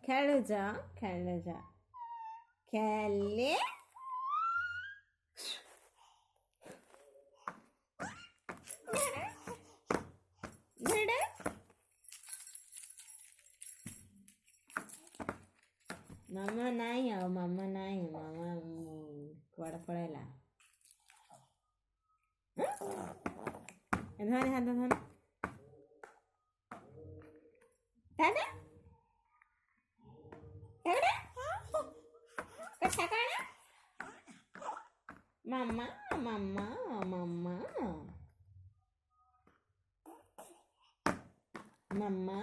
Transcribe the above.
खेळले जा खेळले जा खेळले घडे मामा नाही मामा नाही मामा पडायला धन हात धन दादा कसा काढा मामा मामा मामा मामा